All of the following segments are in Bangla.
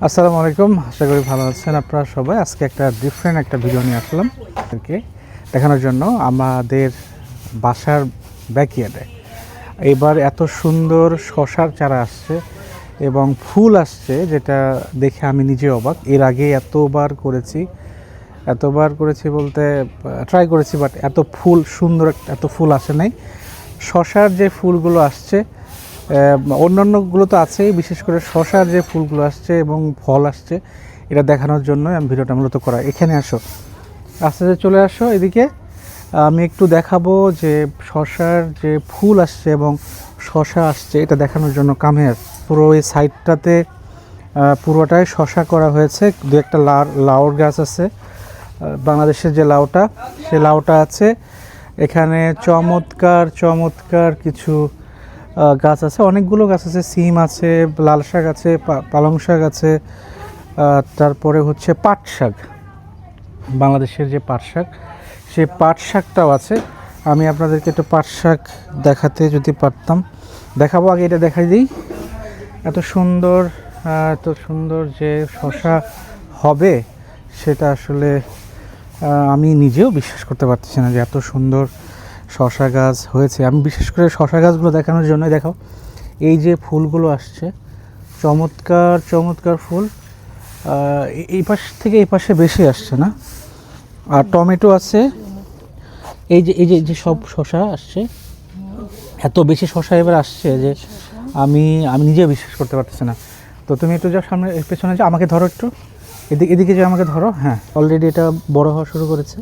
আসসালামু আলাইকুম, আশা করি ভালো আছেন আপনারা সবাই। আজকে একটা ডিফারেন্ট একটা ভিডিও নিয়ে আসলাম আপনাদেরকে দেখানোর জন্য আমাদের বাসার ব্যাকইয়ার্ডে এবার এত সুন্দর শসার চারা আসছে এবং ফুল আসছে, যেটা দেখে আমি নিজে অবাক। এর আগে এতবার করেছি বলতে ট্রাই করেছি, বাট এত ফুল সুন্দর এত ফুল আসে নাই। শসার যে ফুলগুলো আসছে, অন্যান্যগুলো তো আছেই, বিশেষ করে শসার যে ফুলগুলো আসছে এবং ফল আসছে, এটা দেখানোর জন্য আমি ভিডিওটা মূলত করা। এখানে আসো, আস্তে আস্তে চলে আসো এদিকে। আমি একটু দেখাবো যে শসার যে ফুল আসছে এবং শসা আসছে, এটা দেখানোর জন্য কামের পুরো এই সাইডটাতে পুরোটাই শসা করা হয়েছে। দু একটা লাউর গাছ আছে, বাংলাদেশের যে লাউটা, সে লাউটা আছে এখানে। চমৎকার কিছু গাছ আছে, অনেকগুলো গাছ আছে। সিম আছে, লাল শাক আছে, পালং শাক আছে, তারপরে হচ্ছে পাট শাক, বাংলাদেশের যে পাট শাক, সেই পাট শাকটাও আছে। আমি আপনাদেরকে একটু পাট শাক দেখাতে যদি পারতাম, দেখাবো। আগে এটা দেখাই দিই। এত সুন্দর যে শসা হবে, সেটা আসলে আমি নিজেও বিশ্বাস করতে পারতেছি না যে এত সুন্দর শসা গাছ হয়েছে। আমি বিশেষ করে শসা গাছগুলো দেখানোর জন্যই দেখাও। এই যে ফুলগুলো আসছে, চমৎকার ফুল। এই পাশ থেকে এই পাশে বেশি আসছে না। আর টমেটো আছে। এই যে সব শসা আসছে, এত বেশি শসা এবার আসছে যে আমি নিজেও বিশ্বাস করতে পারতেছি না। তো তুমি একটু যাও সামনে, পেছনে যাও, আমাকে ধরো একটু, এদিকে যে আমাকে ধরো। হ্যাঁ, অলরেডি এটা বড় হওয়া শুরু করেছে।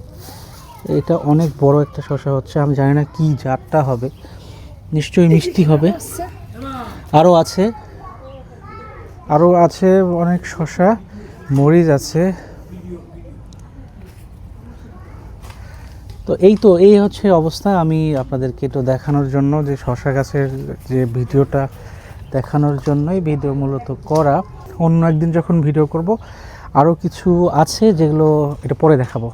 এটা অনেক বড় একটা শসা হচ্ছে। আমি জানি না কি জাতটা হবে, নিশ্চয়ই মিষ্টি হবে। আরও আছে অনেক শসা, মরিচ আছে। তো এই হচ্ছে অবস্থা। আমি আপনাদেরকে একটু দেখানোর জন্য, যে শসা গাছের যে ভিডিওটা দেখানোর জন্যই ভিডিও মূলত করা। অন্য একদিন যখন ভিডিও করব, আরও কিছু আছে যেগুলো এটা পরে দেখাবো।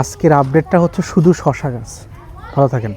আজকের আপডেটটা হচ্ছে শুধু শসা গাছ। ভালো থাকেন।